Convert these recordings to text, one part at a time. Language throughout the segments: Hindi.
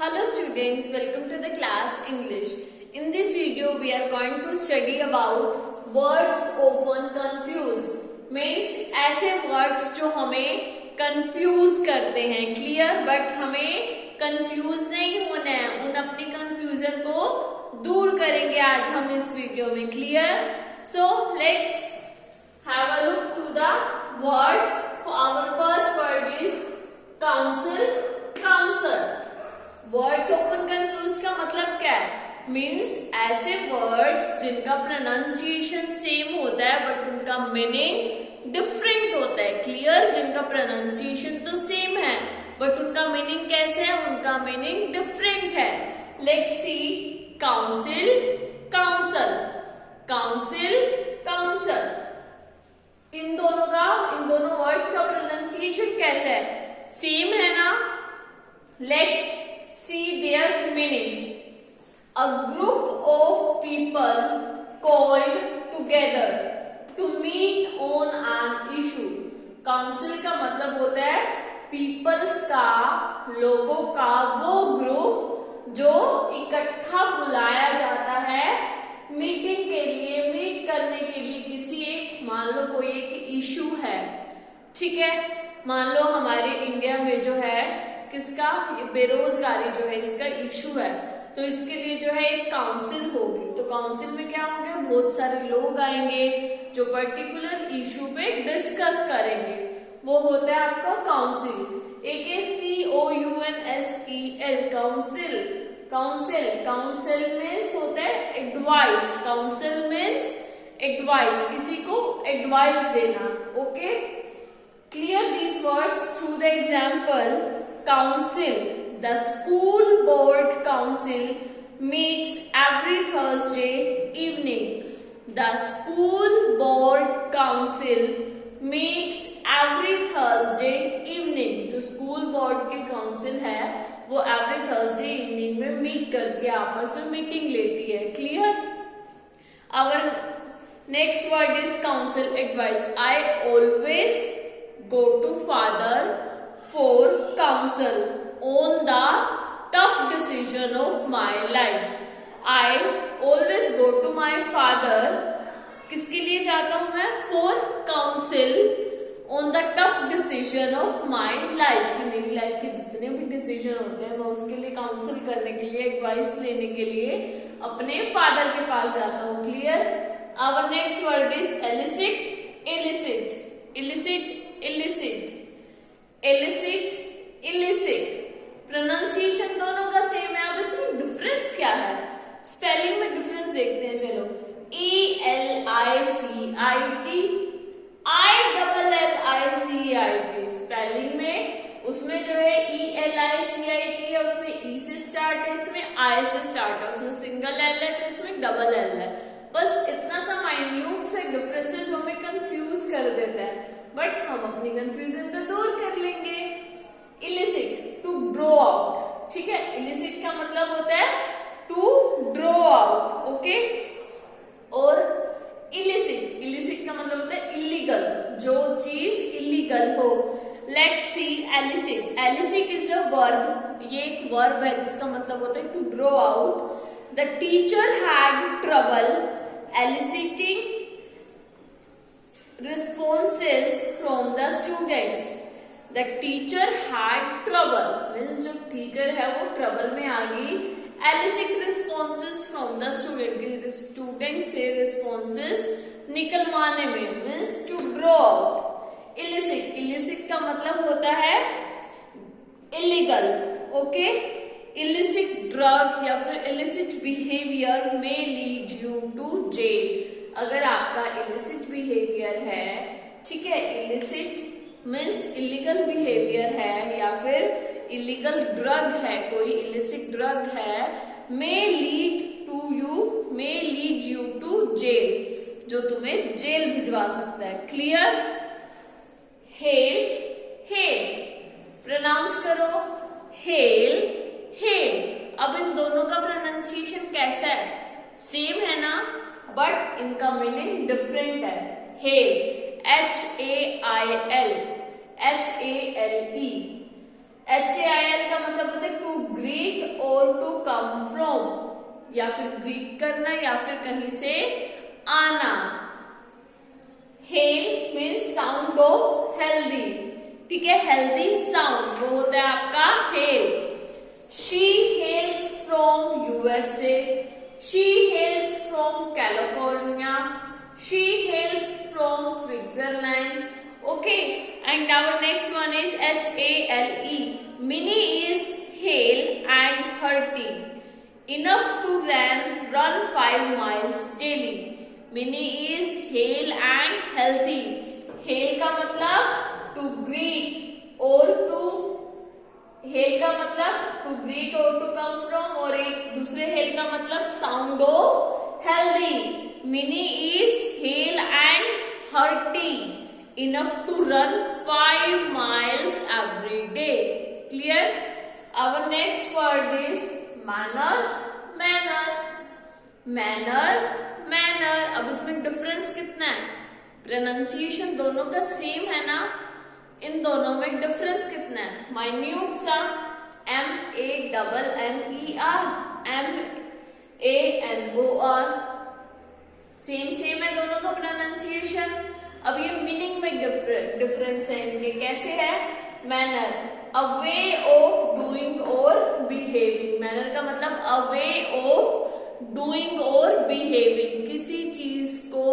Hello students, welcome to the class English. In this video we are going to study about words often confused. Means ऐसे words जो हमें confuse करते हैं, clear? But हमें confuse नहीं होना है, उन अपनी confusion को दूर करेंगे आज हम इस वीडियो में, clear? So let's have a look to the words. Our first word is counsel. Counsel. Words often confuse का मतलब क्या है? मीन्स ऐसे वर्ड्स जिनका प्रोनाउंसिएशन सेम होता है बट उनका मीनिंग डिफरेंट होता है. क्लियर? जिनका प्रोनाउंसिएशन तो सेम है बट उनका मीनिंग कैसे है? उनका मीनिंग डिफरेंट है. Let's see. Council, counsel, council, counsel. इन दोनों वर्ड्स का प्रोनाउंसिएशन कैसा है? सेम है ना? Let's see their meanings. A group of people called together to meet on an issue. Council का मतलब होता है peoples का, लोगों का वो ग्रुप जो इकट्ठा बुलाया जाता है मीटिंग के लिए, मीट करने के लिए किसी एक, मान लो कोई एक इशू है, ठीक है? मान लो हमारे इंडिया में जो है किसका, बेरोजगारी जो है इसका इशू है, तो इसके लिए जो है एक काउंसिल होगी. तो काउंसिल में क्या होंगे? बहुत सारे लोग आएंगे जो पर्टिकुलर इशू पे डिस्कस करेंगे. वो होता है आपका काउंसिल. एक है COUNSEL, council. Council, council means होता है एडवाइस. काउंसिल मीन्स एडवाइस, किसी को एडवाइस देना. Okay, clear these words through the example. Council. The school board council meets every Thursday evening. The school board council meets every Thursday evening. जो स्कूल बोर्ड की काउंसिल है वो एवरी थर्सडे इवनिंग में मीट करती है, आपस में मीटिंग लेती है. Clear? Our next word is council, advice. I always go to father for counsel on the tough decision of my life. I always go to my father. किसके लिए जाता हूं मैं? For counsel on the tough decision of my life. कि मेरी लाइफ के जितने भी डिसीजन होते हैं मैं उसके लिए काउंसिल करने के लिए, एडवाइस लेने के लिए अपने फादर के पास जाता हूँ. Clear? Our next word is elicit, illicit, illicit, illicit, illicit, illicit. Pronunciation दोनों का सेम है. अब इसमें डिफरेंस क्या है? स्पेलिंग में डिफरेंस देखते हैं. चलो. ELICIT, ILLICIT. स्पेलिंग में उसमें जो है ELICIT है, उसमें E से स्टार्ट है, इसमें I से स्टार्ट है. उसमें सिंगल L है तो इसमें डबल L है. बस इतना सा माइन्यूट से डिफरेंस है जो हमें कंफ्यूज कर देता है, बट हम अपनी कंफ्यूजन तो दूर कर लेंगे. Illicit, to draw out. ठीक है? इलिसिट का मतलब होता है टू ड्रॉ आउट. ओके? और इलिसिट, इलिसिट का मतलब होता है इलीगल, जो चीज इलीगल हो. Let's see. Elicit, elicit is a verb. ये एक वर्ब है जिसका मतलब होता है to draw out. The teacher had trouble eliciting responses from the students. The teacher had trouble. Means जो टीचर है वो ट्रबल में आ गई. elicit responses from the student. Student से responses निकलवाने में. Means to draw out. illicit, illicit का मतलब होता है illegal. ओके? illicit drug या फिर illicit behavior may lead you to jail. अगर आपका illicit behavior है, ठीक है? illicit means illegal behavior है या फिर illegal drug है, कोई illicit drug है, may lead you to jail, जो तुम्हें जेल भिजवा सकता है. क्लियर? hail, hail. प्रोनाउंस करो. hail, hail. अब इन दोनों का प्रोनाउंसिएशन कैसा है? सेम है ना, बट इनका मीनिंग डिफरेंट है. hail, HAIL, HALE. HAIL का मतलब होता है टू ग्रीट और टू कम फ्रॉम, या फिर ग्रीट करना या फिर कहीं से आना। Hale means sound of healthy, ठीक है, हेल्दी साउंड वो होता है आपका hale. She hails from USA, she hails from California, she hails from Switzerland. Okay, and our next one is HALE। Minnie is hale and hearty, enough to run 5 miles daily। Minnie is hale and healthy। Hale का मतलब to greet और to hale का मतलब to greet और to come from, और एक दूसरे hale का मतलब sound of healthy। Minnie is hale and hearty, enough to run 5 miles every day। Clear? Our next word is manner, manner, manner, manner। अब इसमें डिफरेंस कितना है? प्रोनाउंसिएशन दोनों का सेम है ना, इन दोनों में डिफरेंस कितना है? माइन्यूट सा, MANNER, MANOR, सेम है दोनों का प्रोनाउंसिएशन। अब ये मीनिंग में डिफरेंस है इनके, कैसे है? Manner, a way of doing और बिहेविंग। मैनर का मतलब अ वे ऑफ डूइंग और बिहेविंग, किसी चीज को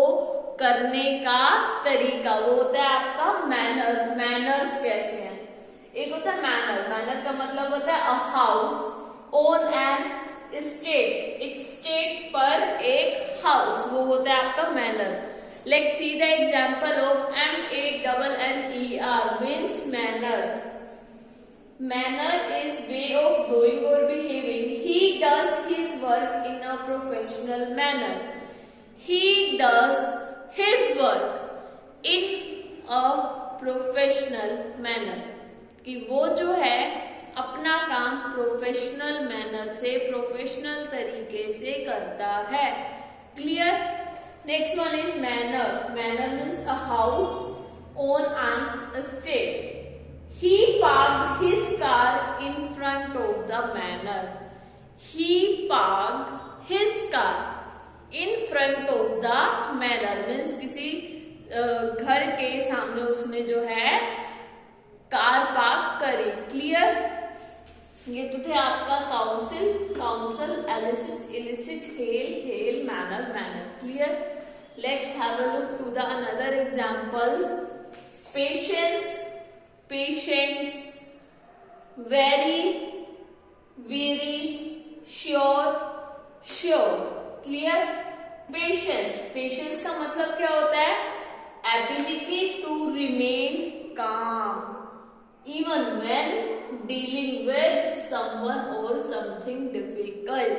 करने का तरीका, वो होता है आपका मैनर। मैनर्स कैसे हैं? एक होता है मैनर, मैनर का मतलब होता है a house on an state, एक स्टेट पर एक हाउस, वो होता है आपका manner. Let's see the example of MANNER means manner. Manner is way of doing or behaving. He does his work in a professional manner. He does his work in a professional manner. कि वो जो है अपना काम प्रोफेशनल मैनर से, प्रोफेशनल तरीके से करता है। Clear? Next one is manner. Manner means a house on an estate। He parked his car in front of the manor. He parked his car in front of the manor means किसी घर के सामने उसने जो है कार पार्क करी। क्लियर? ये तो थे आपका council, illicit, hale, manner, manner. Clear? Let's have a look to the another examples. Patience, patience, very, weary, sure, sure। Clear? Patience का मतलब क्या होता है? Ability to remain calm even when dealing with someone और समथिंग डिफिकल्ट।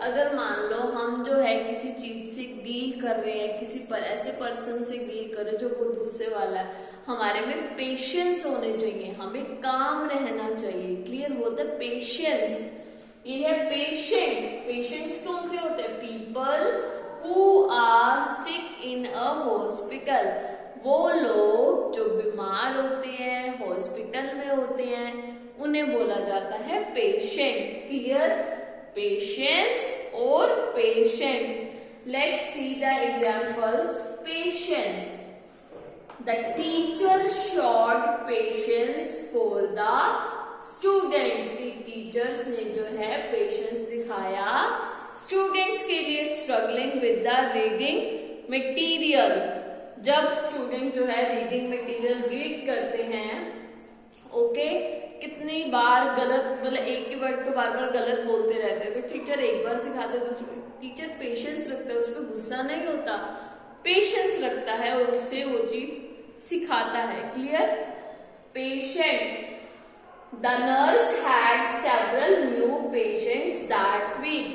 अगर मान लो हम जो है किसी चीज से डील कर रहे हैं, किसी ऐसे पर्सन से डील कर रहे हैं जो बहुत गुस्से वाला है, हमारे में पेशेंस होने चाहिए, हमें काम रहना चाहिए। क्लियर? होता है पेशेंस। ये है पेशेंट। पेशेंट्स कौन से होते हैं? People who are sick in a hospital. वो लोग जो बीमार होते हैं, हॉस्पिटल में होते हैं, उन्हें बोला जाता है पेशेंट। क्लियर? पेशेंस और patient. Let's see the examples. Patience, the teacher showed patience for the students. Teachers ने जो है पेशेंस दिखाया स्टूडेंट्स के लिए। Struggling with the reading material, जब स्टूडेंट जो है रीडिंग मटेरियल रीड करते हैं, ओके, कितनी बार गलत, मतलब एक ही वर्ड को बार बार गलत बोलते रहते हैं, तो टीचर एक बार सिखाते हैं, टीचर पेशेंस रखता है, उस पर गुस्सा नहीं होता, पेशेंस रखता है और उससे वो चीज सिखाता है। Clear? Patient, the nurse had several new patients that week.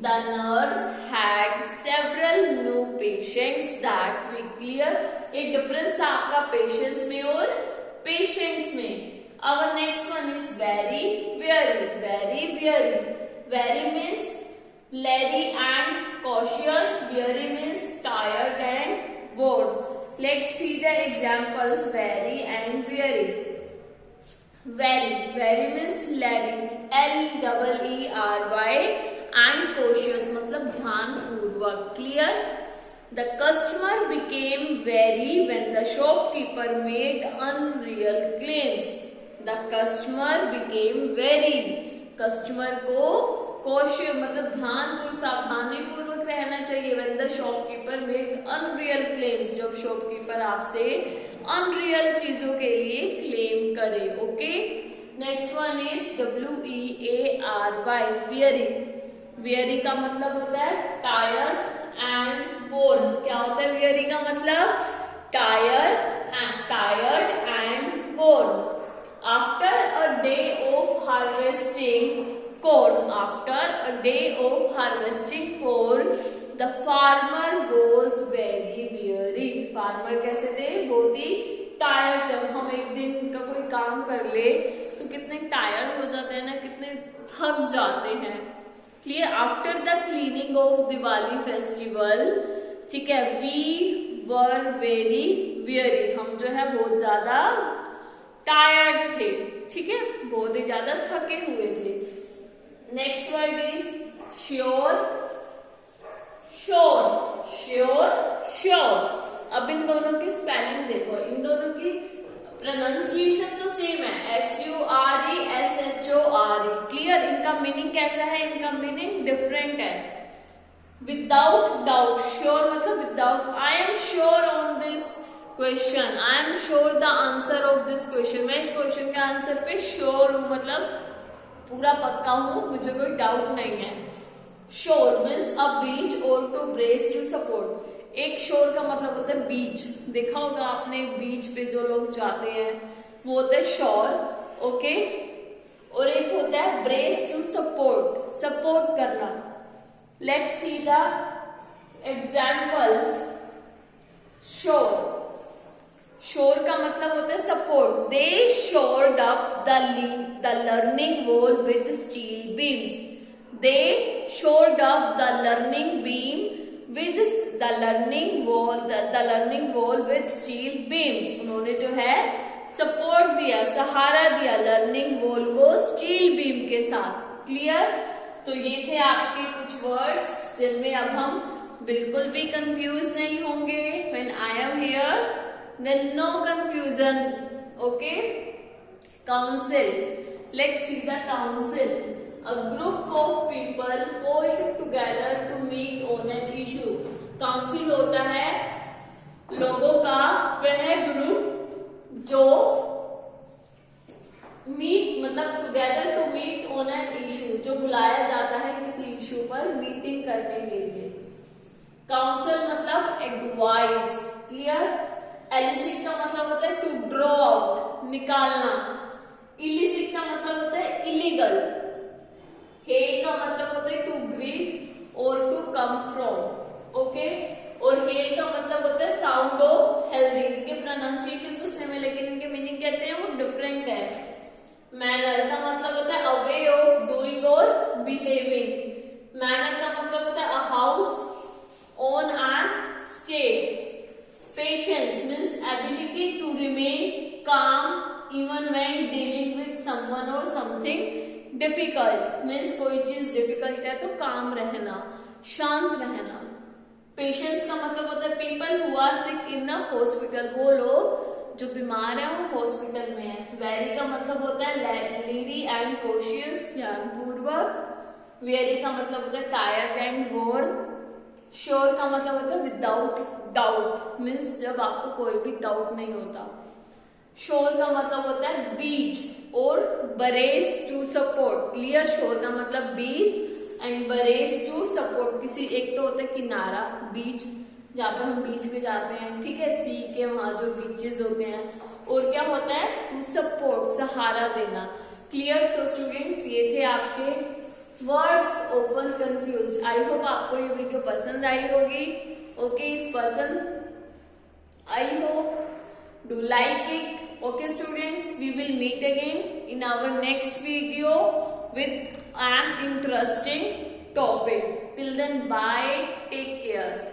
The nurse had several new patients that week. Clear? एक डिफरेंस है आपका पेशेंस में और पेशेंट्स में। Our next one is very, weary. Very, weary. Very means leery and cautious. Weary means tired and bored. Let's see the examples. Very and weary. Very means Larry, LEERY, and cautious मतलब ध्यान पूर्वक। Clear? The customer became very when the shopkeeper made unreal claims. The customer became very, customer को कॉशियस मतलब ध्यानपूर्वक सावधानी पूर्वक रहना चाहिए। When the shopkeeper made unreal claims, जब शॉपकीपर आपसे अनरियल चीजों के लिए क्लेम करे। Okay, next one is WEARY, weary. Weary का मतलब होता है टायर्ड एंड वोर्न। क्या होता है वियरी का मतलब? Tired and worn. After a day of harvesting corn, after a day of harvesting corn, the farmer was very weary. Farmer कैसे थे? बहुत ही टायर्ड। जब हम एक दिन का कोई काम कर ले तो कितने टायर्ड हो जाते हैं ना, कितने थक जाते हैं। Clear? After the cleaning of Diwali festival, ठीक है, वी वर वेरी वियरी, हम जो है बहुत ज्यादा टायर्ड थे। ठीक है, बहुत ही ज्यादा थके हुए थे। Next word is sure, sure. अब इन दोनों की स्पेलिंग देखो, इन दोनों की प्रोनाउंसिएशन तो सेम है, SURE SHORE। क्लियर? इनका मीनिंग कैसा है? इनका मीनिंग डिफरेंट है। विदाउट डाउट, श्योर मतलब without, I am sure on this question, I am sure the answer of this question. मैं इस क्वेश्चन के आंसर पे श्योर हूं, मतलब पूरा पक्का हूं, मुझे कोई डाउट नहीं है। श्योर मीन्स अ बीच और टू ब्रेस टू सपोर्ट। एक श्योर का मतलब होता है बीच, देखा होगा आपने बीच पे जो लोग जाते हैं वो होता है श्योर। ओके, और एक होता है ब्रेस टू सपोर्ट, सपोर्ट करना। Let's see the example. Sure, sure का मतलब होता है support. They assured up the learning wall with steel beams. They assured up the learning beam with the learning wall with steel beams. उन्होंने जो है सपोर्ट दिया, सहारा दिया लर्निंग वॉल को स्टील बीम के साथ। क्लियर? तो ये थे आपके कुछ वर्ड्स जिनमें अब हम बिल्कुल भी कंफ्यूज नहीं होंगे। When I am here then no confusion. Okay, council, let's see the council. A group of people called together to meet on an issue. council होता है लोगों का वह ग्रुप जो मीट मतलब together to meet on an issue, जो बुलाया जाता है किसी इशू पर मीटिंग करने के लिए। काउंसिल मतलब एडवाइस। क्लियर? एलिसिट का मतलब होता है टू ड्रॉ आउट, निकालना। इलिसिट का मतलब होता है इलीगल। हेल का मतलब होता है टू ग्रीट और टू कम फ्रॉम। ओके, और हेल का मतलब होता है साउंड ऑफ हेल्दी। इनके प्रोनाउंसिएशन तो सेम है लेकिन इनके मीनिंग कैसे है वो डिफरेंट है। मैनर का मतलब होता है अ वे ऑफ डूइंग और बिहेविंग। मैनर का मतलब होता है a house on an state. Patience means ability to remain calm even when dealing with someone or something difficult. means कोई चीज डिफिकल्ट है तो काम रहना, शांत रहना। Patience का मतलब होता है people who are sick in a hospital, वो लोग जो बीमार है वो हॉस्पिटल में है। Wary का मतलब होता है leery and cautious, ध्यानपूर्वक। Weary का मतलब होता है tired and worn। श्योर का मतलब होता है विदाउट डाउट, मीन्स जब आपको कोई भी डाउट नहीं होता। श्योर का मतलब होता है बीच और बरेस टू सपोर्ट। क्लियर? श्योर का मतलब बीच एंड बरेस टू सपोर्ट। किसी एक तो होता है किनारा, बीच, जहाँ पर हम बीच पे जाते हैं, ठीक है, सी के वहां जो बीचेस होते हैं। और क्या होता है? टू सपोर्ट, सहारा देना। क्लियर? तो स्टूडेंट्स ये थे आपके words often confuse. I hope आपको ये वीडियो पसंद आई होगी। ओके, इफ पसंद I hope do like it. Okay students, we will meet again in our next video with an interesting topic. Till then bye, take care.